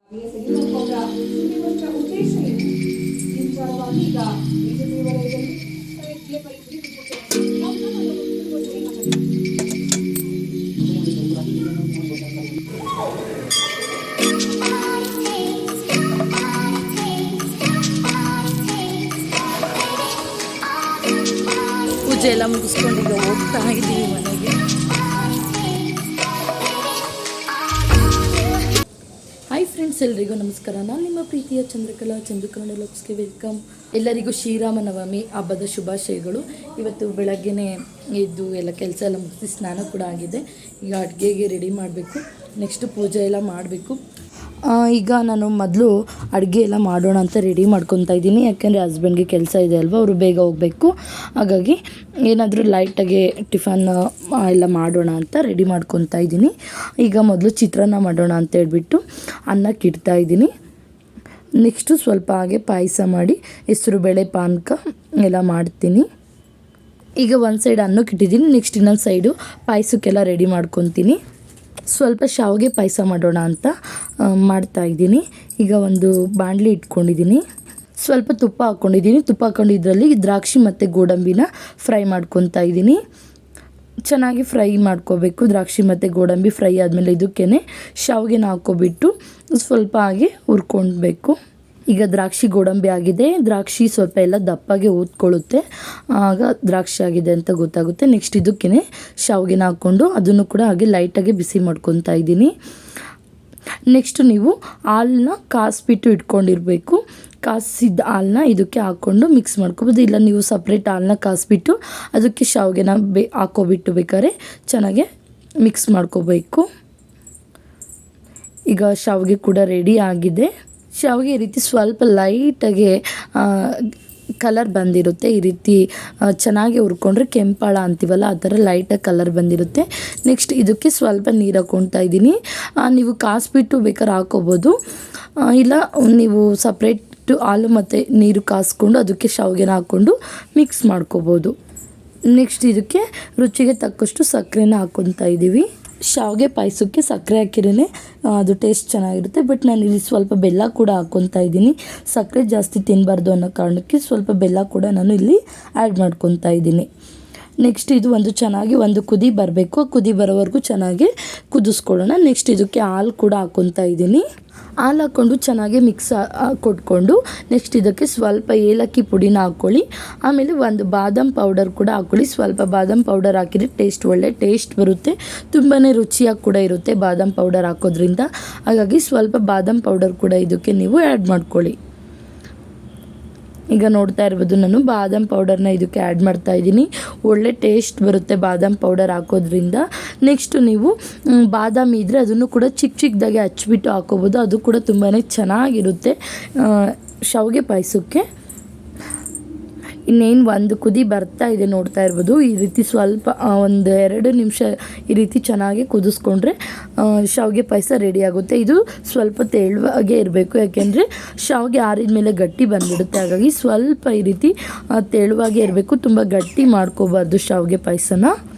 ಉದ್ದೇಶ ಏನು ಈ ವಿಚಾರವಾಗಿ ಈಗ ಬಿಜೆಪಿ ವಲಯದಲ್ಲಿ ಪೂಜೆ ಎಲ್ಲ ಮುಗಿಸ್ಕೊಂಡು ಈಗ ಹೋಗ್ತಾ ಇದ್ದೀವಿ ಮನೆಗೆ. ಹಾಯ್ ಫ್ರೆಂಡ್ಸ್, ಎಲ್ರಿಗೂ ನಮಸ್ಕಾರ. ನಾನು ನಿಮ್ಮ ಪ್ರೀತಿಯ ಚಂದ್ರಕಲಾ ಚಂದು ಕನ್ನಡ ಲೋಕ್ಸ್ಗೆ ವೆಲ್ಕಮ್. ಎಲ್ಲರಿಗೂ ಶ್ರೀರಾಮನವಮಿ ಹಬ್ಬದ ಶುಭಾಶಯಗಳು. ಇವತ್ತು ಬೆಳಗ್ಗೆನೇ ಎದ್ದು ಎಲ್ಲ ಕೆಲಸ ಎಲ್ಲ ಮುಗಿಸಿ ಸ್ನಾನ ಕೂಡ ಆಗಿದೆ. ಈಗ ಅಡುಗೆಗೆ ರೆಡಿ ಮಾಡಬೇಕು, ನೆಕ್ಸ್ಟ್ ಪೂಜೆ ಎಲ್ಲ ಮಾಡಬೇಕು. ಈಗ ನಾನು ಮೊದಲು ಅಡುಗೆ ಎಲ್ಲ ಮಾಡೋಣ ಅಂತ ರೆಡಿ ಮಾಡ್ಕೊತಾ ಇದ್ದೀನಿ. ಯಾಕೆಂದರೆ ಹಸ್ಬೆಂಡ್ಗೆ ಕೆಲಸ ಇದೆ ಅಲ್ವಾ, ಅವರು ಬೇಗ ಹೋಗಬೇಕು. ಹಾಗಾಗಿ ಏನಾದರೂ ಲೈಟಾಗಿ ಟಿಫನ್ ಎಲ್ಲ ಮಾಡೋಣ ಅಂತ ರೆಡಿ ಮಾಡ್ಕೊತಾ ಇದ್ದೀನಿ. ಈಗ ಮೊದಲು ಚಿತ್ರಾನ್ನ ಮಾಡೋಣ ಅಂತ ಹೇಳ್ಬಿಟ್ಟು ಅನ್ನಕ್ಕೆ ಇಡ್ತಾ ಇದ್ದೀನಿ. ನೆಕ್ಸ್ಟು ಸ್ವಲ್ಪ ಹಾಗೆ ಪಾಯಸ ಮಾಡಿ ಹೆಸರುಬೇಳೆ ಪಾನಕ ಎಲ್ಲ ಮಾಡ್ತೀನಿ. ಈಗ ಒಂದು ಸೈಡ್ ಅನ್ನಕ್ಕೆ ಇಟ್ಟಿದ್ದೀನಿ, ನೆಕ್ಸ್ಟ್ ಇನ್ನೊಂದು ಸೈಡು ಪಾಯಸಕ್ಕೆಲ್ಲ ರೆಡಿ ಮಾಡ್ಕೊತೀನಿ. ಸ್ವಲ್ಪ ಶಾವಿಗೆ ಪಾಯಸ ಮಾಡೋಣ ಅಂತ ಮಾಡ್ತಾಯಿದ್ದೀನಿ. ಈಗ ಒಂದು ಬಾಣಲಿ ಇಟ್ಕೊಂಡಿದ್ದೀನಿ, ಸ್ವಲ್ಪ ತುಪ್ಪ ಹಾಕ್ಕೊಂಡಿದ್ದೀನಿ. ತುಪ್ಪ ಹಾಕ್ಕೊಂಡಿದ್ರಲ್ಲಿ ದ್ರಾಕ್ಷಿ ಮತ್ತು ಗೋಡಂಬಿನ ಫ್ರೈ ಮಾಡ್ಕೊತಾ ಇದ್ದೀನಿ. ಚೆನ್ನಾಗಿ ಫ್ರೈ ಮಾಡ್ಕೋಬೇಕು. ದ್ರಾಕ್ಷಿ ಮತ್ತು ಗೋಡಂಬಿ ಫ್ರೈ ಆದಮೇಲೆ ಇದಕ್ಕೇ ಶಾವಿಗೆನ ಹಾಕ್ಕೊಬಿಟ್ಟು ಸ್ವಲ್ಪ ಹಾಗೆ ಹುರ್ಕೊಳ್ಬೇಕು. ಈಗ ದ್ರಾಕ್ಷಿ ಗೋಡಂಬಿ ಆಗಿದೆ. ದ್ರಾಕ್ಷಿ ಸ್ವಲ್ಪ ಎಲ್ಲ ದಪ್ಪಾಗಿ ಊದ್ಕೊಳ್ಳುತ್ತೆ, ಆಗ ದ್ರಾಕ್ಷಿ ಆಗಿದೆ ಅಂತ ಗೊತ್ತಾಗುತ್ತೆ. ನೆಕ್ಸ್ಟ್ ಇದಕ್ಕೇ ಶಾವಿಗೆನ ಹಾಕ್ಕೊಂಡು ಅದನ್ನು ಕೂಡ ಹಾಗೆ ಲೈಟಾಗಿ ಬಿಸಿ ಮಾಡ್ಕೊತಾ ಇದ್ದೀನಿ. ನೆಕ್ಸ್ಟ್ ನೀವು ಹಾಲನ್ನ ಕಾಯಿಸ್ಬಿಟ್ಟು ಇಟ್ಕೊಂಡಿರಬೇಕು. ಕಾಯಿಸಿದ ಹಾಲನ್ನ ಇದಕ್ಕೆ ಹಾಕ್ಕೊಂಡು ಮಿಕ್ಸ್ ಮಾಡ್ಕೊಬೋದು. ಇಲ್ಲ ನೀವು ಸಪ್ರೇಟ್ ಹಾಲನ್ನ ಕಾಯಿಸ್ಬಿಟ್ಟು ಅದಕ್ಕೆ ಶಾವಿಗೆನ ಹಾಕ್ಕೊಬಿಟ್ಟು ಬೇಕಾದ್ರೆ ಚೆನ್ನಾಗೆ ಮಿಕ್ಸ್ ಮಾಡ್ಕೋಬೇಕು. ಈಗ ಶಾವಿಗೆ ಕೂಡ ರೆಡಿ ಆಗಿದೆ. ಶಾವಿಗೆ ಈ ರೀತಿ ಸ್ವಲ್ಪ ಲೈಟಾಗಿ ಕಲರ್ ಬಂದಿರುತ್ತೆ. ಈ ರೀತಿ ಚೆನ್ನಾಗಿ ಹುರ್ಕೊಂಡ್ರೆ ಕೆಂಪಾಳ ಅಂತೀವಲ್ಲ, ಆ ಥರ ಲೈಟಾಗಿ ಕಲರ್ ಬಂದಿರುತ್ತೆ. ನೆಕ್ಸ್ಟ್ ಇದಕ್ಕೆ ಸ್ವಲ್ಪ ನೀರು ಹಾಕ್ಕೊಳ್ತಾ ಇದ್ದೀನಿ. ನೀವು ಕಾಯಿಸ್ಬಿಟ್ಟು ಬೇಕಾದ್ರೆ ಹಾಕ್ಕೋಬೋದು, ಇಲ್ಲ ನೀವು ಸಪ್ರೇಟು ಹಾಲು ಮತ್ತು ನೀರು ಕಾಯಿಸ್ಕೊಂಡು ಅದಕ್ಕೆ ಶಾವಿಗೆನ ಹಾಕ್ಕೊಂಡು ಮಿಕ್ಸ್ ಮಾಡ್ಕೋಬೋದು. ನೆಕ್ಸ್ಟ್ ಇದಕ್ಕೆ ರುಚಿಗೆ ತಕ್ಕಷ್ಟು ಸಕ್ಕರೆನ ಹಾಕ್ಕೊತಾ ಇದ್ದೀವಿ. ಶಾವಿಗೆ ಪಾಯಸಕ್ಕೆ ಸಕ್ಕರೆ ಹಾಕಿರೇ ಅದು ಟೇಸ್ಟ್ ಚೆನ್ನಾಗಿರುತ್ತೆ. ಬಟ್ ನಾನು ಇಲ್ಲಿ ಸ್ವಲ್ಪ ಬೆಲ್ಲ ಕೂಡ ಹಾಕ್ಕೊತಾ ಇದ್ದೀನಿ. ಸಕ್ಕರೆ ಜಾಸ್ತಿ ತಿನ್ನಬಾರ್ದು ಅನ್ನೋ ಕಾರಣಕ್ಕೆ ಸ್ವಲ್ಪ ಬೆಲ್ಲ ಕೂಡ ನಾನು ಇಲ್ಲಿ ಆ್ಯಡ್ ಮಾಡ್ಕೊತಾ ಇದ್ದೀನಿ. ನೆಕ್ಸ್ಟ್ ಇದು ಚೆನ್ನಾಗಿ ಒಂದು ಕುದಿ ಬರಬೇಕು. ಕುದಿ ಬರೋವರೆಗೂ ಚೆನ್ನಾಗಿ ಕುದಿಸ್ಕೊಳ್ಳೋಣ. ನೆಕ್ಸ್ಟ್ ಇದಕ್ಕೆ ಹಾಲು ಕೂಡ ಹಾಕ್ಕೊತಾ ಇದ್ದೀನಿ. ಹಾಲು ಹಾಕ್ಕೊಂಡು ಚೆನ್ನಾಗಿ ಮಿಕ್ಸ್ ಕೊಟ್ಕೊಂಡು ನೆಕ್ಸ್ಟ್ ಇದಕ್ಕೆ ಸ್ವಲ್ಪ ಏಲಕ್ಕಿ ಪುಡಿನ ಹಾಕ್ಕೊಳ್ಳಿ. ಆಮೇಲೆ ಒಂದು ಬಾದಾಮ್ ಪೌಡರ್ ಕೂಡ ಹಾಕ್ಕೊಳ್ಳಿ. ಸ್ವಲ್ಪ ಬಾದಾಮ್ ಪೌಡರ್ ಹಾಕಿದರೆ ಒಳ್ಳೆ ಟೇಸ್ಟ್ ಬರುತ್ತೆ, ತುಂಬಾ ರುಚಿಯಾಗಿ ಕೂಡ ಇರುತ್ತೆ ಬಾದಾಮ್ ಪೌಡರ್ ಹಾಕೋದ್ರಿಂದ. ಹಾಗಾಗಿ ಸ್ವಲ್ಪ ಬಾದಾಮ್ ಪೌಡರ್ ಕೂಡ ಇದಕ್ಕೆ ನೀವು ಆ್ಯಡ್ ಮಾಡ್ಕೊಳ್ಳಿ. ಈಗ ನೋಡ್ತಾ ಇರ್ಬೋದು, ನಾನು ಬಾದಾಮ್ ಪೌಡರ್ನ ಇದಕ್ಕೆ ಆ್ಯಡ್ ಮಾಡ್ತಾ ಇದ್ದೀನಿ. ಒಳ್ಳೆ ಟೇಸ್ಟ್ ಬರುತ್ತೆ ಬಾದಾಮ್ ಪೌಡರ್ ಹಾಕೋದ್ರಿಂದ. ನೆಕ್ಸ್ಟು ನೀವು ಬಾದಾಮಿ ಇದ್ದರೆ ಅದನ್ನು ಕೂಡ ಚಿಕ್ಕದಾಗಿ ಹಚ್ಬಿಟ್ಟು ಹಾಕೋಬೋದು. ಅದು ಕೂಡ ತುಂಬಾ ಚೆನ್ನಾಗಿರುತ್ತೆ ಶಾವಿಗೆ ಪಾಯಸಕ್ಕೆ. ಇನ್ನೇನು ಒಂದು ಕುದಿ ಬರ್ತಾ ಇದೆ ನೋಡ್ತಾ ಇರ್ಬೋದು. ಈ ರೀತಿ ಸ್ವಲ್ಪ 1-2 ನಿಮಿಷ ಈ ರೀತಿ ಚೆನ್ನಾಗಿ ಕುದಿಸ್ಕೊಂಡ್ರೆ ಶಾವಿಗೆ ಪಾಯಸ ರೆಡಿ ಆಗುತ್ತೆ. ಇದು ಸ್ವಲ್ಪ ತೆಳುವಾಗೆ ಇರಬೇಕು, ಯಾಕೆಂದರೆ ಶಾವಿಗೆ ಆರಿದ ಮೇಲೆ ಗಟ್ಟಿ ಬಂದುಬಿಡುತ್ತೆ. ಹಾಗಾಗಿ ಸ್ವಲ್ಪ ಈ ರೀತಿ ತೆಳುವಾಗೆ ಇರಬೇಕು, ತುಂಬ ಗಟ್ಟಿ ಮಾಡ್ಕೋಬಾರ್ದು ಶಾವಿಗೆ ಪಾಯಸನ.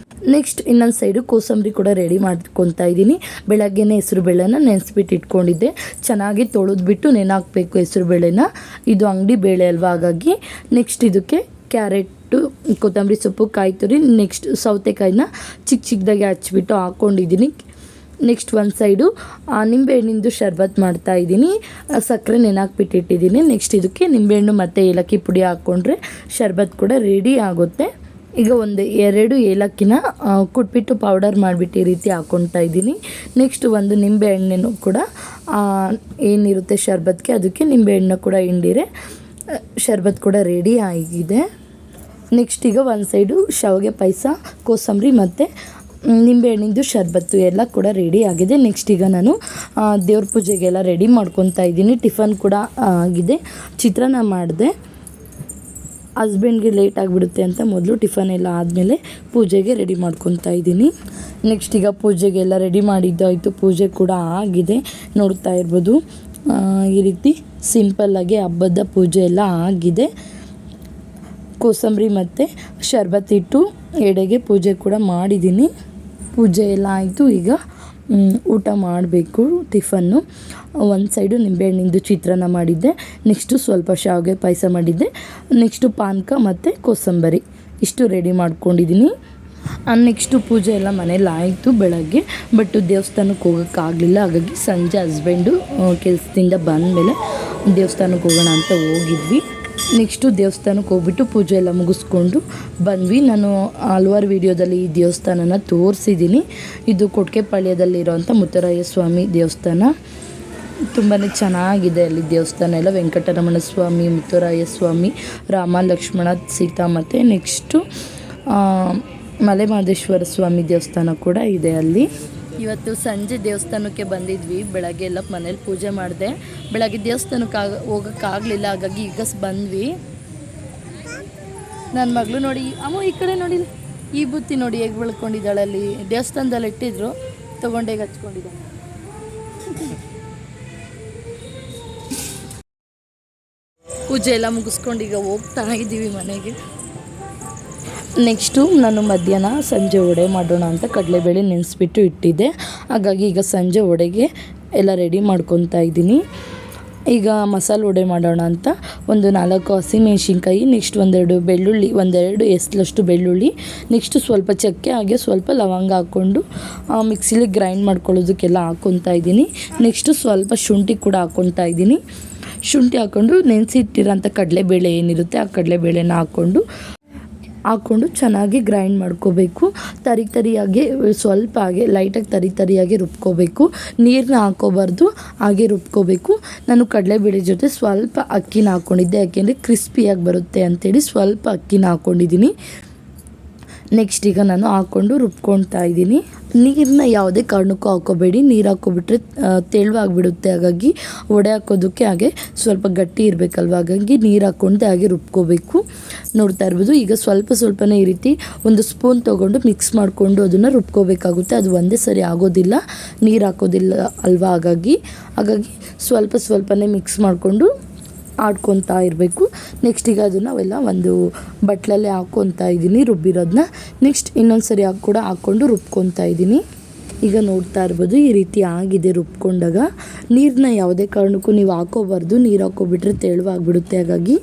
ನೆಕ್ಸ್ಟ್ ಇನ್ನೊಂದು ಸೈಡು ಕೋಸಂಬರಿ ಕೂಡ ರೆಡಿ ಮಾಡ್ಕೊತಾ ಇದ್ದೀನಿ. ಬೆಳಗ್ಗೆನೇ ಹೆಸರು ಬೇಳೆನ ನೆನೆಸ್ಬಿಟ್ಟು ಇಟ್ಕೊಂಡಿದ್ದೆ. ಚೆನ್ನಾಗಿ ತೊಳೆದ್ಬಿಟ್ಟು ನೆನಾಕಬೇಕು ಹೆಸರು ಬೇಳೆನ. ಇದು ಅಂಗಡಿ ಬೇಳೆ ಅಲ್ವಾ, ಹಾಗಾಗಿ ನೆಕ್ಸ್ಟ್ ಇದಕ್ಕೆ ಕ್ಯಾರೆಟು, ಕೊತ್ತಂಬರಿ ಸೊಪ್ಪು, ಕಾಯಿ ತುರಿ, ನೆಕ್ಸ್ಟ್ ಸೌತೆಕಾಯಿನ ಚಿಕ್ಕದಾಗಿ ಹಚ್ಬಿಟ್ಟು ಹಾಕ್ಕೊಂಡಿದ್ದೀನಿ. ನೆಕ್ಸ್ಟ್ ಒಂದು ಸೈಡು ನಿಂಬೆಹಣ್ಣಿಂದು ಶರ್ಬತ್ ಮಾಡ್ತಾಯಿದ್ದೀನಿ. ಸಕ್ಕರೆ ನೆನಾಕ್ಬಿಟ್ಟಿಟ್ಟಿದ್ದೀನಿ. ನೆಕ್ಸ್ಟ್ ಇದಕ್ಕೆ ನಿಂಬೆಹಣ್ಣು ಮತ್ತು ಏಲಕ್ಕಿ ಪುಡಿ ಹಾಕ್ಕೊಂಡ್ರೆ ಶರ್ಬತ್ ಕೂಡ ರೆಡಿ ಆಗುತ್ತೆ. ಈಗ 1-2 ಏಲಕ್ಕಿನ ಕುಟ್ಬಿಟ್ಟು ಪೌಡರ್ ಮಾಡಿಬಿಟ್ಟು ಈ ರೀತಿ ಹಾಕ್ಕೊತಾ ಇದ್ದೀನಿ. ನೆಕ್ಸ್ಟ್ ಒಂದು ನಿಂಬೆಹಣ್ಣನ್ನು ಕೂಡ ಏನಿರುತ್ತೆ ಶರ್ಬತ್ಗೆ, ಅದಕ್ಕೆ ನಿಂಬೆಹಣ್ಣು ಕೂಡ ಹಿಂಡಿರೆ ಶರ್ಬತ್ ಕೂಡ ರೆಡಿ ಆಗಿದೆ. ನೆಕ್ಸ್ಟ್ ಈಗ ಒಂದು ಸೈಡು ಶಾವಿಗೆ ಪಾಯಸ, ಕೋಸಂಬರಿ ಮತ್ತು ನಿಂಬೆಹಣ್ಣಿಂದು ಶರ್ಬತ್ತು ಎಲ್ಲ ಕೂಡ ರೆಡಿ ಆಗಿದೆ. ನೆಕ್ಸ್ಟ್ ಈಗ ನಾನು ದೇವ್ರ ಪೂಜೆಗೆಲ್ಲ ರೆಡಿ ಮಾಡ್ಕೊತಾ ಇದ್ದೀನಿ. ಟಿಫನ್ ಕೂಡ ಆಗಿದೆ. ಚಿತ್ರಾನ್ನ ಮಾಡಿದೆ. ಹಸ್ಬೆಂಡ್ಗೆ ಲೇಟ್ ಆಗಿಬಿಡುತ್ತೆ ಅಂತ ಮೊದಲು ಟಿಫನ್ ಎಲ್ಲ ಆದಮೇಲೆ ಪೂಜೆಗೆ ರೆಡಿ ಮಾಡ್ಕೊತಾ ಇದ್ದೀನಿ. ನೆಕ್ಸ್ಟ್ ಈಗ ಪೂಜೆಗೆಲ್ಲ ರೆಡಿ ಮಾಡಿದ್ದಾಯಿತು. ಪೂಜೆ ಕೂಡ ಆಗಿದೆ, ನೋಡ್ತಾ ಇರ್ಬೋದು. ಈ ರೀತಿ ಸಿಂಪಲ್ಲಾಗಿ ಹಬ್ಬದ ಪೂಜೆ ಎಲ್ಲ ಆಗಿದೆ. ಕೋಸಂಬರಿ ಮತ್ತು ಶರ್ಬತ್ ಇಟ್ಟು ಎಡೆಗೆ ಪೂಜೆ ಕೂಡ ಮಾಡಿದ್ದೀನಿ. ಪೂಜೆ ಎಲ್ಲ ಆಯಿತು. ಈಗ ಊಟ ಮಾಡಬೇಕು. ಟಿಫನ್ನು ಒಂದು ಸೈಡು ನಿಂಬೆಹಣ್ಣಿಂದು ಚಿತ್ರಾನ್ನ ಮಾಡಿದ್ದೆ, ನೆಕ್ಸ್ಟು ಸ್ವಲ್ಪ ಶಾವಿಗೆ ಪಾಯಸ ಮಾಡಿದ್ದೆ, ನೆಕ್ಸ್ಟು ಪಾನಕ ಮತ್ತು ಕೋಸಂಬರಿ ಇಷ್ಟು ರೆಡಿ ಮಾಡ್ಕೊಂಡಿದ್ದೀನಿ. ನೆಕ್ಸ್ಟು ಪೂಜೆ ಎಲ್ಲ ಮನೇಲಿ ಆಯಿತು ಬೆಳಗ್ಗೆ, ಬಟ್ ದೇವಸ್ಥಾನಕ್ಕೆ ಹೋಗೋಕ್ಕಾಗಲಿಲ್ಲ. ಹಾಗಾಗಿ ಸಂಜೆ ಹಸ್ಬೆಂಡು ಕೆಲಸದಿಂದ ಬಂದಮೇಲೆ ದೇವಸ್ಥಾನಕ್ಕೆ ಹೋಗೋಣ ಅಂತ ಹೋಗಿದ್ವಿ. ನೆಕ್ಸ್ಟು ದೇವಸ್ಥಾನಕ್ಕೆ ಹೋಗ್ಬಿಟ್ಟು ಪೂಜೆ ಎಲ್ಲ ಮುಗಿಸ್ಕೊಂಡು ಬಂದ್ವಿ. ನಾನು ಹಲ್ವಾರು ವೀಡಿಯೋದಲ್ಲಿ ಈ ದೇವಸ್ಥಾನನ ತೋರಿಸಿದ್ದೀನಿ. ಇದು ಕೊಟ್ಕೆಪಾಳ್ಯದಲ್ಲಿರೋವಂಥ ಮುತ್ತರಾಯ ಸ್ವಾಮಿ ದೇವಸ್ಥಾನ. ತುಂಬಾ ಚೆನ್ನಾಗಿದೆ ಅಲ್ಲಿ ದೇವಸ್ಥಾನ ಎಲ್ಲ. ವೆಂಕಟರಮಣ ಸ್ವಾಮಿ, ಮುತ್ತರಾಯ ಸ್ವಾಮಿ, ರಾಮ ಲಕ್ಷ್ಮಣ ಸೀತಾ ಮತ್ತು ನೆಕ್ಸ್ಟು ಮಲೆಮಹದೇಶ್ವರ ಸ್ವಾಮಿ ದೇವಸ್ಥಾನ ಕೂಡ ಇದೆ ಅಲ್ಲಿ. ಇವತ್ತು ಸಂಜೆ ದೇವಸ್ಥಾನಕ್ಕೆ ಬಂದಿದ್ವಿ. ಬೆಳಗ್ಗೆ ಎಲ್ಲ ಮನೇಲಿ ಪೂಜೆ ಮಾಡಿದೆ. ಬೆಳಗ್ಗೆ ದೇವಸ್ಥಾನಕ್ಕೆ ಹೋಗೋಕ್ಕಾಗಲಿಲ್ಲ, ಹಾಗಾಗಿ ಈಗ ಬಂದ್ವಿ. ನನ್ನ ಮಗಳು ನೋಡಿ, ಅಮ್ಮ ಈ ಕಡೆ ನೋಡಿ, ಈ ಬುತ್ತಿ ನೋಡಿ ಹೇಗೆ ಬೆಳ್ಕೊಂಡಿದ್ದಾಳೆ. ಅಲ್ಲಿ ದೇವಸ್ಥಾನದಲ್ಲಿ ಇಟ್ಟಿದ್ರು, ತೊಗೊಂಡು ಹೇಗೆ ಹಚ್ಕೊಂಡಿದ್ದಾಳೆ. ಪೂಜೆ ಎಲ್ಲ ಮುಗಿಸ್ಕೊಂಡು ಈಗ ಹೋಗ್ತಾ ಇದ್ದೀವಿ ಮನೆಗೆ. ನೆಕ್ಸ್ಟು ನಾನು ಮಧ್ಯಾಹ್ನ ಸಂಜೆ ವಡೆ ಮಾಡೋಣ ಅಂತ ಕಡಲೆಬೇಳೆ ನೆನೆಸ್ಬಿಟ್ಟು ಇಟ್ಟಿದ್ದೆ. ಹಾಗಾಗಿ ಈಗ ಸಂಜೆ ವಡೆಗೆ ಎಲ್ಲ ರೆಡಿ ಮಾಡ್ಕೊತಾ ಇದ್ದೀನಿ. ಈಗ ಮಸಾಲೆ ವಡೆ ಮಾಡೋಣ ಅಂತ ಒಂದು 4 ಹಸಿಮೆಣ್ಸಿನ್ಕಾಯಿ, ನೆಕ್ಸ್ಟ್ ಒಂದೆರಡು ಬೆಳ್ಳುಳ್ಳಿ, ಒಂದೆರಡು ಎಸ್ಲಷ್ಟು ಬೆಳ್ಳುಳ್ಳಿ, ನೆಕ್ಸ್ಟು ಸ್ವಲ್ಪ ಚಕ್ಕೆ, ಹಾಗೆ ಸ್ವಲ್ಪ ಲವಂಗ ಹಾಕ್ಕೊಂಡು ಮಿಕ್ಸಿಲಿ ಗ್ರೈಂಡ್ ಮಾಡ್ಕೊಳ್ಳೋದಕ್ಕೆಲ್ಲ ಹಾಕ್ಕೊತಾ ಇದ್ದೀನಿ. ನೆಕ್ಸ್ಟು ಸ್ವಲ್ಪ ಶುಂಠಿ ಕೂಡ ಹಾಕ್ಕೊತಾ ಇದ್ದೀನಿ. ಶುಂಠಿ ಹಾಕ್ಕೊಂಡು ನೆನೆಸಿಟ್ಟಿರೋಂಥ ಕಡಲೆಬೇಳೆ ಏನಿರುತ್ತೆ ಆ ಕಡಲೆಬೇಳೆನ ಹಾಕ್ಕೊಂಡು ಚೆನ್ನಾಗಿ ಗ್ರೈಂಡ್ ಮಾಡ್ಕೋಬೇಕು. ತರಿಯಾಗಿ ಸ್ವಲ್ಪ ಹಾಗೆ ಲೈಟಾಗಿ ತರಿಯಾಗಿ ರುಬ್ಕೋಬೇಕು. ನೀರನ್ನ ಹಾಕೋಬಾರ್ದು, ಹಾಗೆ ರುಬ್ಕೋಬೇಕು. ನಾನು ಕಡಲೆಬೇಳೆ ಜೊತೆ ಸ್ವಲ್ಪ ಅಕ್ಕಿನ ಹಾಕ್ಕೊಂಡಿದ್ದೆ, ಯಾಕೆಂದರೆ ಕ್ರಿಸ್ಪಿಯಾಗಿ ಬರುತ್ತೆ ಅಂಥೇಳಿ ಸ್ವಲ್ಪ ಅಕ್ಕಿನ ಹಾಕ್ಕೊಂಡಿದ್ದೀನಿ. ನೆಕ್ಸ್ಟ್ ಈಗ ನಾನು ಹಾಕ್ಕೊಂಡು ರುಬ್ಕೊಳ್ತಾ ಇದ್ದೀನಿ. ನೀರನ್ನ ಯಾವುದೇ ಕಾರಣಕ್ಕೂ ಹಾಕೋಬೇಡಿ, ನೀರು ಹಾಕ್ಕೊಬಿಟ್ರೆ ತೆಳುವಾಗಿಬಿಡುತ್ತೆ. ಹಾಗಾಗಿ ವಡೆ ಹಾಕೋದಕ್ಕೆ ಹಾಗೆ ಸ್ವಲ್ಪ ಗಟ್ಟಿ ಇರಬೇಕಲ್ವ, ಹಾಗಾಗಿ ನೀರು ಹಾಕ್ಕೊಂಡು ಹಾಗೆ ರುಬ್ಕೋಬೇಕು. ನೋಡ್ತಾ ಇರ್ಬೋದು. ಈಗ ಸ್ವಲ್ಪನೇ ಈ ರೀತಿ ಒಂದು ಸ್ಪೂನ್ ತೊಗೊಂಡು ಮಿಕ್ಸ್ ಮಾಡಿಕೊಂಡು ಅದನ್ನು ರುಬ್ಕೋಬೇಕಾಗುತ್ತೆ. ಅದು ಒಂದೇ ಸರಿ ಆಗೋದಿಲ್ಲ, ನೀರು ಹಾಕೋದಿಲ್ಲ ಅಲ್ವಾ, ಹಾಗಾಗಿ ಸ್ವಲ್ಪನೇ ಮಿಕ್ಸ್ ಮಾಡಿಕೊಂಡು ಆಡ್ಕೊತಾ ಇರಬೇಕು. ನೆಕ್ಸ್ಟ್ ಈಗ ಅದನ್ನು ನಾವೆಲ್ಲ ಒಂದು ಬಟ್ಲಲ್ಲೇ ಹಾಕ್ಕೊತಾ ಇದ್ದೀನಿ ರುಬ್ಬಿರೋದನ್ನ. ನೆಕ್ಸ್ಟ್ ಇನ್ನೊಂದು ಸರಿ ಕೂಡ ಹಾಕ್ಕೊಂಡು ರುಬ್ಕೊತಾ ಇದ್ದೀನಿ. ಈಗ ನೋಡ್ತಾ ಇರ್ಬೋದು ಈ ರೀತಿ ಆಗಿದೆ ರುಬ್ಕೊಂಡಾಗ. ನೀರನ್ನ ಯಾವುದೇ ಕಾರಣಕ್ಕೂ ನೀವು ಹಾಕೋಬಾರ್ದು, ನೀರು ಹಾಕೋಬಿಟ್ರೆ ತೆಳುವಾಗಿಬಿಡುತ್ತೆ. ಹಾಗಾಗಿ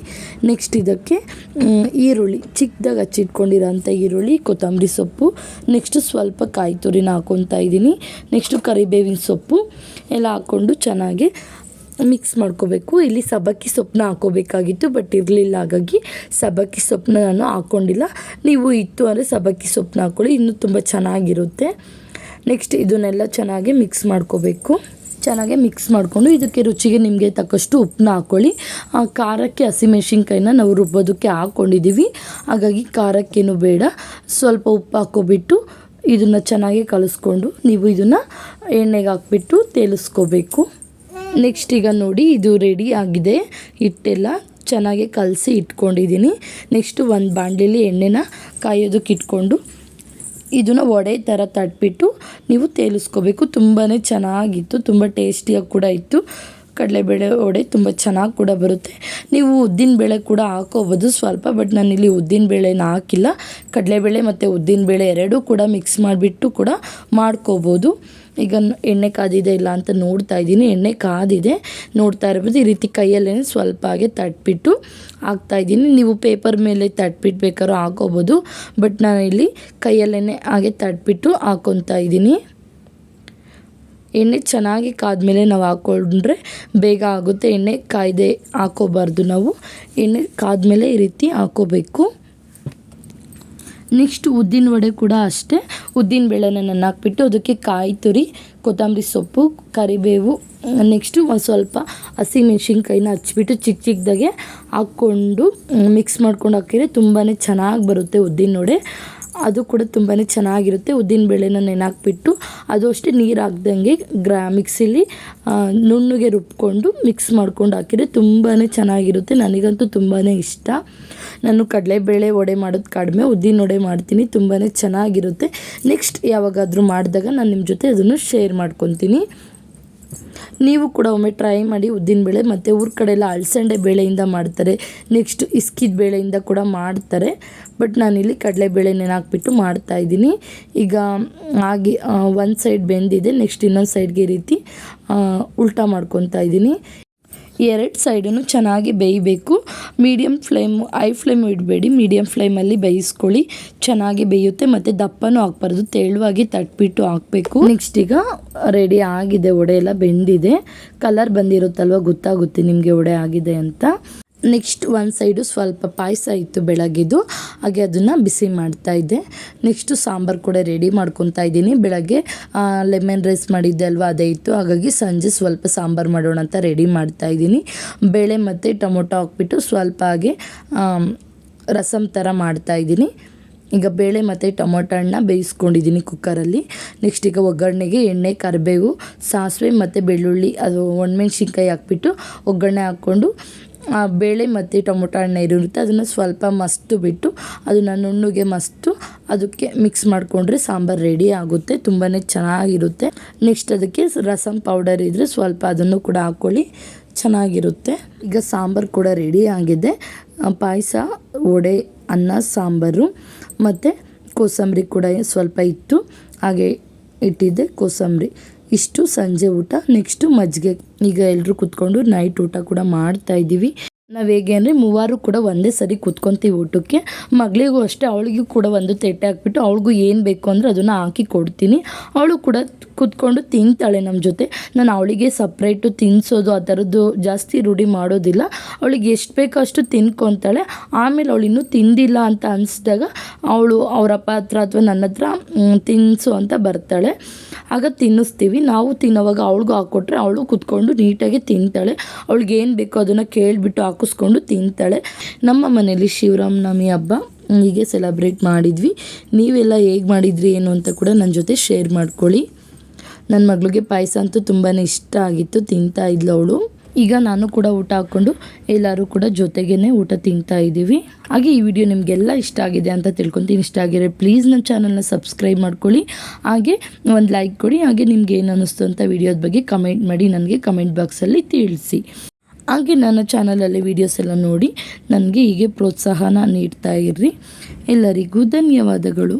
ನೆಕ್ಸ್ಟ್ ಇದಕ್ಕೆ ಈರುಳ್ಳಿ ಚಿಕ್ಕದಾಗಿ ಹಚ್ಚಿಟ್ಕೊಂಡಿರೋಂಥ ಈರುಳ್ಳಿ, ಕೊತ್ತಂಬರಿ ಸೊಪ್ಪು, ನೆಕ್ಸ್ಟು ಸ್ವಲ್ಪ ಕಾಯಿ ತುರಿನ ಹಾಕ್ಕೊತಾ ಇದ್ದೀನಿ. ನೆಕ್ಸ್ಟು ಕರಿಬೇವಿನ ಸೊಪ್ಪು ಎಲ್ಲ ಹಾಕ್ಕೊಂಡು ಚೆನ್ನಾಗಿ ಮಿಕ್ಸ್ ಮಾಡ್ಕೋಬೇಕು. ಇಲ್ಲಿ ಸಬ್ಬಕ್ಕಿ ಸೊಪ್ಪನ್ನ ಹಾಕೋಬೇಕಾಗಿತ್ತು, ಬಟ್ ಇರಲಿಲ್ಲ, ಹಾಗಾಗಿ ಸಬ್ಬಕ್ಕಿ ಸೊಪ್ಪನ್ನ ನಾನು ಹಾಕ್ಕೊಂಡಿಲ್ಲ. ನೀವು ಇತ್ತು ಅಂದರೆ ಸಬ್ಬಕ್ಕಿ ಸೊಪ್ಪನ್ನ ಹಾಕ್ಕೊಳ್ಳಿ, ಇನ್ನೂ ತುಂಬ ಚೆನ್ನಾಗಿರುತ್ತೆ. ನೆಕ್ಸ್ಟ್ ಇದನ್ನೆಲ್ಲ ಚೆನ್ನಾಗಿ ಮಿಕ್ಸ್ ಮಾಡ್ಕೋಬೇಕು. ಚೆನ್ನಾಗಿ ಮಿಕ್ಸ್ ಮಾಡಿಕೊಂಡು ಇದಕ್ಕೆ ರುಚಿಗೆ ನಿಮಗೆ ತಕ್ಕಷ್ಟು ಉಪ್ಪನ್ನ ಹಾಕ್ಕೊಳ್ಳಿ. ಖಾರಕ್ಕೆ ಹಸಿಮೆಣ್ಸಿನ್ಕಾಯಿನ ನಾವು ರುಬ್ಬೋದಕ್ಕೆ ಹಾಕ್ಕೊಂಡಿದ್ದೀವಿ, ಹಾಗಾಗಿ ಖಾರಕ್ಕೇನು ಬೇಡ. ಸ್ವಲ್ಪ ಉಪ್ಪು ಹಾಕ್ಕೊಬಿಟ್ಟು ಇದನ್ನು ಚೆನ್ನಾಗಿ ಕಲಿಸ್ಕೊಂಡು ನೀವು ಇದನ್ನು ಎಣ್ಣೆಗೆ ಹಾಕ್ಬಿಟ್ಟು ತೇಲಿಸ್ಕೋಬೇಕು. ನೆಕ್ಸ್ಟ್ ಈಗ ನೋಡಿ ಇದು ರೆಡಿ ಆಗಿದೆ. ಹಿಟ್ಟೆಲ್ಲ ಚೆನ್ನಾಗಿ ಕಲಸಿ ಇಟ್ಕೊಂಡಿದ್ದೀನಿ. ನೆಕ್ಸ್ಟು ಒಂದು ಬಾಣಲೆಯಲ್ಲಿ ಎಣ್ಣೆನ ಕಾಯೋದಕ್ಕೆ ಇಟ್ಕೊಂಡು ಇದನ್ನು ವಡೆ ಥರ ತಟ್ಬಿಟ್ಟು ನೀವು ತೇಲಿಸ್ಕೋಬೇಕು. ತುಂಬಾ ಚೆನ್ನಾಗಿತ್ತು, ತುಂಬ ಟೇಸ್ಟಿಯಾಗಿ ಕೂಡ ಇತ್ತು. ಕಡಲೆಬೇಳೆ ವಡೆ ತುಂಬ ಚೆನ್ನಾಗಿ ಕೂಡ ಬರುತ್ತೆ. ನೀವು ಉದ್ದಿನಬೇಳೆ ಕೂಡ ಹಾಕೋಬೋದು ಸ್ವಲ್ಪ, ಬಟ್ ನಾನಿಲ್ಲಿ ಉದ್ದಿನಬೇಳೆನ ಹಾಕಿಲ್ಲ. ಕಡಲೆಬೇಳೆ ಮತ್ತು ಉದ್ದಿನಬೇಳೆ ಎರಡೂ ಕೂಡ ಮಿಕ್ಸ್ ಮಾಡಿಬಿಟ್ಟು ಕೂಡ ಮಾಡ್ಕೋಬೋದು. ಈಗ ಎಣ್ಣೆ ಕಾದಿದೆ ಇಲ್ಲ ಅಂತ ನೋಡ್ತಾ ಇದ್ದೀನಿ. ಎಣ್ಣೆ ಕಾದಿದೆ, ನೋಡ್ತಾ ಇರ್ಬೋದು. ಈ ರೀತಿ ಕೈಯಲ್ಲೇ ಸ್ವಲ್ಪ ಹಾಗೆ ತಟ್ಬಿಟ್ಟು ಹಾಕ್ತಾಯಿದ್ದೀನಿ. ನೀವು ಪೇಪರ್ ಮೇಲೆ ತಟ್ಬಿಟ್ಟು ಬೇಕಾದ್ರೂ ಹಾಕೋಬೋದು, ಬಟ್ ನಾನು ಇಲ್ಲಿ ಕೈಯಲ್ಲೇ ಹಾಗೆ ತಟ್ಬಿಟ್ಟು ಹಾಕ್ಕೊತಾ ಇದ್ದೀನಿ. ಎಣ್ಣೆ ಚೆನ್ನಾಗಿ ಕಾದ್ಮೇಲೆ ನಾವು ಹಾಕ್ಕೊಂಡ್ರೆ ಬೇಗ ಆಗುತ್ತೆ. ಎಣ್ಣೆ ಕಾಯ್ದೆ ಹಾಕೋಬಾರ್ದು, ನಾವು ಎಣ್ಣೆ ಕಾದ್ಮೇಲೆ ಈ ರೀತಿ ಹಾಕೋಬೇಕು. ನೆಕ್ಸ್ಟ್ ಉದ್ದಿನ ವಡೆ ಕೂಡ ಅಷ್ಟೇ. ಉದ್ದಿನ ಬೇಳೆನ ನಾನು ಹಾಕ್ಬಿಟ್ಟು ಅದಕ್ಕೆ ಕಾಯಿ ತುರಿ, ಕೊತ್ತಂಬರಿ ಸೊಪ್ಪು, ಕರಿಬೇವು, ನೆಕ್ಸ್ಟು ಒಂದು ಸ್ವಲ್ಪ ಹಸಿಮೆಣ್ಸಿನ್ಕಾಯಿನ ಹಚ್ಬಿಟ್ಟು ಚಿಕ್ಕದಾಗೆ ಹಾಕ್ಕೊಂಡು ಮಿಕ್ಸ್ ಮಾಡ್ಕೊಂಡು ಹಾಕಿದ್ರೆ ತುಂಬಾ ಚೆನ್ನಾಗಿ ಬರುತ್ತೆ ಉದ್ದಿನ ವಡೆ. ಅದು ಕೂಡ ತುಂಬಾ ಚೆನ್ನಾಗಿರುತ್ತೆ. ಉದ್ದಿನಬೇಳೆನ ನೆನೆಹಾಕ್ಬಿಟ್ಟು ಅದು ಅಷ್ಟೇ ನೀರು ಹಾಕ್ದಂಗೆ ಮಿಕ್ಸಿಲಿ ನುಣ್ಣಗೆ ರುಬ್ಕೊಂಡು ಮಿಕ್ಸ್ ಮಾಡ್ಕೊಂಡು ಹಾಕಿದರೆ ತುಂಬಾ ಚೆನ್ನಾಗಿರುತ್ತೆ. ನನಗಂತೂ ತುಂಬಾ ಇಷ್ಟ. ನಾನು ಕಡಲೆಬೇಳೆ ವಡೆ ಮಾಡೋದು ಕಡಿಮೆ, ಉದ್ದಿನ ವಡೆ ಮಾಡ್ತೀನಿ, ತುಂಬಾ ಚೆನ್ನಾಗಿರುತ್ತೆ. ನೆಕ್ಸ್ಟ್ ಯಾವಾಗಾದರೂ ಮಾಡಿದಾಗ ನಾನು ನಿಮ್ಮ ಜೊತೆ ಅದನ್ನು ಶೇರ್ ಮಾಡ್ಕೊತೀನಿ. ನೀವು ಕೂಡ ಒಮ್ಮೆ ಟ್ರೈ ಮಾಡಿ. ಉದ್ದಿನಬೇಳೆ ಮತ್ತು ಊರ ಕಡೆ ಎಲ್ಲ ಅಲಸಂದೆ ಬೇಳೆಯಿಂದ ಮಾಡ್ತಾರೆ, ನೆಕ್ಸ್ಟ್ ಇಸ್ಕಿದ ಬೇಳೆಯಿಂದ ಕೂಡ ಮಾಡ್ತಾರೆ. ಬಟ್ ನಾನಿಲ್ಲಿ ಕಡಲೆಬೇಳೆ ನೆನೆಹಾಕ್ಬಿಟ್ಟು ಮಾಡ್ತಾಯಿದ್ದೀನಿ. ಈಗ ಹಾಗೆ ಒಂದು ಸೈಡ್ ಬೆಂದಿದೆ, ನೆಕ್ಸ್ಟ್ ಇನ್ನೊಂದು ಸೈಡ್ಗೆ ಈ ರೀತಿ ಉಲ್ಟಾ ಮಾಡ್ಕೊತಾ ಇದ್ದೀನಿ. ಎರಡು ಸೈಡನ್ನು ಚೆನ್ನಾಗಿ ಬೇಯಬೇಕು. ಮೀಡಿಯಮ್ ಫ್ಲೇಮು, ಹೈ ಫ್ಲೇಮು ಇಡಬೇಡಿ, ಮೀಡಿಯಮ್ ಫ್ಲೇಮಲ್ಲಿ ಬೇಯಿಸ್ಕೊಳ್ಳಿ. ಚೆನ್ನಾಗಿ ಬೇಯುತ್ತೆ ಮತ್ತು ದಪ್ಪನೂ ಹಾಕ್ಬಾರ್ದು, ತೆಳುವಾಗಿ ತಟ್ಬಿಟ್ಟು ಹಾಕಬೇಕು. ನೆಕ್ಸ್ಟ್ ಈಗ ರೆಡಿ ಆಗಿದೆ, ವಡೆ ಎಲ್ಲ ಬೆಂದಿದೆ. ಕಲರ್ ಬಂದಿರುತ್ತಲ್ವ, ಗೊತ್ತಾಗುತ್ತೆ ನಿಮಗೆ ವಡೆ ಆಗಿದೆ ಅಂತ. ನೆಕ್ಸ್ಟ್ ಒಂದು ಸೈಡು ಸ್ವಲ್ಪ ಪಾಯಸ ಇತ್ತು ಬೆಳಗ್ಗೆದು, ಹಾಗೆ ಅದನ್ನು ಬಿಸಿ ಮಾಡ್ತಾಯಿದ್ದೆ. ನೆಕ್ಸ್ಟು ಸಾಂಬಾರು ಕೂಡ ರೆಡಿ ಮಾಡ್ಕೊತಾ ಇದ್ದೀನಿ. ಬೆಳಗ್ಗೆ ಲೆಮನ್ ರೈಸ್ ಮಾಡಿದ್ದೆ ಅಲ್ವ, ಅದೇ ಇತ್ತು. ಹಾಗಾಗಿ ಸಂಜೆ ಸ್ವಲ್ಪ ಸಾಂಬಾರು ಮಾಡೋಣ ಅಂತ ರೆಡಿ ಮಾಡ್ತಾಯಿದ್ದೀನಿ. ಬೇಳೆ ಮತ್ತು ಟೊಮೊಟೊ ಹಾಕ್ಬಿಟ್ಟು ಸ್ವಲ್ಪ ಹಾಗೆ ರಸಮ್ ಥರ ಮಾಡ್ತಾಯಿದ್ದೀನಿ. ಈಗ ಬೇಳೆ ಮತ್ತು ಟೊಮೊಟೊ ಹಣ್ಣ ಬೇಯಿಸ್ಕೊಂಡಿದ್ದೀನಿ ಕುಕ್ಕರಲ್ಲಿ. ನೆಕ್ಸ್ಟ್ ಈಗ ಒಗ್ಗರಣೆಗೆ ಎಣ್ಣೆ, ಕರಿಬೇವು, ಸಾಸಿವೆ ಮತ್ತು ಬೆಳ್ಳುಳ್ಳಿ, ಅದು ಒಣಮೆಣ್ಸಿನ್ಕಾಯಿ ಹಾಕ್ಬಿಟ್ಟು ಒಗ್ಗರಣೆ ಹಾಕ್ಕೊಂಡು ಬೇಳೆ ಮತ್ತು ಟೊಮೊಟೊ ಹಣ್ಣು ಇರುತ್ತೆ ಅದನ್ನು ಸ್ವಲ್ಪ ಮಸ್ತು ಬಿಟ್ಟು ಅದನ್ನು ನುಣ್ಣಗೆ ಮಸ್ತು ಅದಕ್ಕೆ ಮಿಕ್ಸ್ ಮಾಡಿಕೊಂಡ್ರೆ ಸಾಂಬಾರು ರೆಡಿ ಆಗುತ್ತೆ. ತುಂಬಾ ಚೆನ್ನಾಗಿರುತ್ತೆ. ನೆಕ್ಸ್ಟ್ ಅದಕ್ಕೆ ರಸಮ್ ಪೌಡರ್ ಇದ್ದರೆ ಸ್ವಲ್ಪ ಅದನ್ನು ಕೂಡ ಹಾಕ್ಕೊಳ್ಳಿ, ಚೆನ್ನಾಗಿರುತ್ತೆ. ಈಗ ಸಾಂಬಾರು ಕೂಡ ರೆಡಿ ಆಗಿದೆ. ಪಾಯಸ, ವಡೆ, ಅನ್ನ, ಸಾಂಬಾರು ಮತ್ತು ಕೋಸಂಬರಿ ಕೂಡ ಸ್ವಲ್ಪ ಇತ್ತು, ಹಾಗೆ ಇಟ್ಟಿದ್ದೆ ಕೋಸಂಬರಿ. ಇಷ್ಟು ಸಂಜೆ ಊಟ. ನೆಕ್ಸ್ಟು ಮಜ್ಜಿಗೆ. ಈಗ ಎಲ್ಲರೂ ಕೂತ್ಕೊಂಡು ನೈಟ್ ಊಟ ಕೂಡ ಮಾಡ್ತಾಯಿದ್ದೀವಿ. ನಾವು ಹೇಗೆ ಅಂದರೆ ಮೂವರು ಕೂಡ ಒಂದೇ ಸರಿ ಕೂತ್ಕೊತೀವಿ ಊಟಕ್ಕೆ. ಮಗಳಿಗೂ ಅಷ್ಟೇ, ಅವಳಿಗೂ ಕೂಡ ಒಂದು ತಟ್ಟೆ ಹಾಕ್ಬಿಟ್ಟು ಅವಳಿಗೂ ಏನು ಬೇಕು ಅಂದರೆ ಅದನ್ನು ಹಾಕಿ ಕೊಡ್ತೀನಿ. ಅವಳು ಕೂಡ ಕೂತ್ಕೊಂಡು ತಿಂತಾಳೆ ನಮ್ಮ ಜೊತೆ. ನಾನು ಅವಳಿಗೆ ಸಪ್ರೇಟು ತಿನ್ನಿಸೋದು ಆ ಥರದ್ದು ಜಾಸ್ತಿ ರೂಢಿ ಮಾಡೋದಿಲ್ಲ. ಅವಳಿಗೆ ಎಷ್ಟು ಬೇಕೋ ಅಷ್ಟು ತಿನ್ಕೊತಾಳೆ. ಆಮೇಲೆ ಅವಳು ಇನ್ನೂ ತಿಂದಿಲ್ಲ ಅಂತ ಅನಿಸಿದಾಗ ಅವಳು ಅವರಪ್ಪ ಹತ್ರ ಅಥವಾ ನನ್ನ ಹತ್ರ ತಿನ್ನಿಸು ಅಂತ ಬರ್ತಾಳೆ. ಆಗ ತಿನ್ನಿಸ್ತೀವಿ. ನಾವು ತಿನ್ನೋವಾಗ ಅವಳಿಗೂ ಹಾಕ್ಕೊಟ್ರೆ ಅವಳು ಕೂತ್ಕೊಂಡು ನೀಟಾಗಿ ತಿಂತಾಳೆ. ಅವಳಿಗೆ ಏನು ಬೇಕೋ ಅದನ್ನು ಕೇಳಿಬಿಟ್ಟು ಹಾಕಿಸ್ಕೊಂಡು ತಿಂತಾಳೆ. ನಮ್ಮ ಮನೇಲಿ ಶಿವರಾಮನವಮಿ ಹಬ್ಬ ಹೀಗೆ ಸೆಲೆಬ್ರೇಟ್ ಮಾಡಿದ್ವಿ. ನೀವೆಲ್ಲ ಹೇಗೆ ಮಾಡಿದ್ರಿ ಏನು ಅಂತ ಕೂಡ ನನ್ನ ಜೊತೆ ಶೇರ್ ಮಾಡ್ಕೊಳ್ಳಿ. ನನ್ನ ಮಗಳಿಗೆ ಪಾಯಸ ಅಂತೂ ತುಂಬಾ ಇಷ್ಟ ಆಗಿತ್ತು, ತಿಂತಾ ಇದ್ಲು ಅವಳು. ಈಗ ನಾನು ಕೂಡ ಊಟ ಹಾಕ್ಕೊಂಡು ಎಲ್ಲರೂ ಕೂಡ ಜೊತೆಗೇ ಊಟ ತಿಂತಾ ಇದ್ದೀವಿ. ಹಾಗೆ ಈ ವಿಡಿಯೋ ನಿಮಗೆಲ್ಲ ಇಷ್ಟ ಆಗಿದೆ ಅಂತ ತಿಳ್ಕೊತೀನಿ. ಇಷ್ಟ ಆಗಿರೋ ಪ್ಲೀಸ್ ನನ್ನ ಚಾನಲ್ನ ಸಬ್ಸ್ಕ್ರೈಬ್ ಮಾಡ್ಕೊಳ್ಳಿ, ಹಾಗೆ ಒಂದು ಲೈಕ್ ಕೊಡಿ. ಹಾಗೆ ನಿಮ್ಗೆ ಏನು ಅನ್ನಿಸ್ತು ಅಂತ ವಿಡಿಯೋದ ಬಗ್ಗೆ ಕಮೆಂಟ್ ಮಾಡಿ ನನಗೆ ಕಮೆಂಟ್ ಬಾಕ್ಸಲ್ಲಿ ತಿಳಿಸಿ. ಹಾಗೆ ನನ್ನ ಚಾನಲಲ್ಲಿ ವೀಡಿಯೋಸ್ ಎಲ್ಲ ನೋಡಿ ನನಗೆ ಹೀಗೆ ಪ್ರೋತ್ಸಾಹನ ನೀಡ್ತಾ ಇರ್ರಿ. ಎಲ್ಲರಿಗೂ ಧನ್ಯವಾದಗಳು.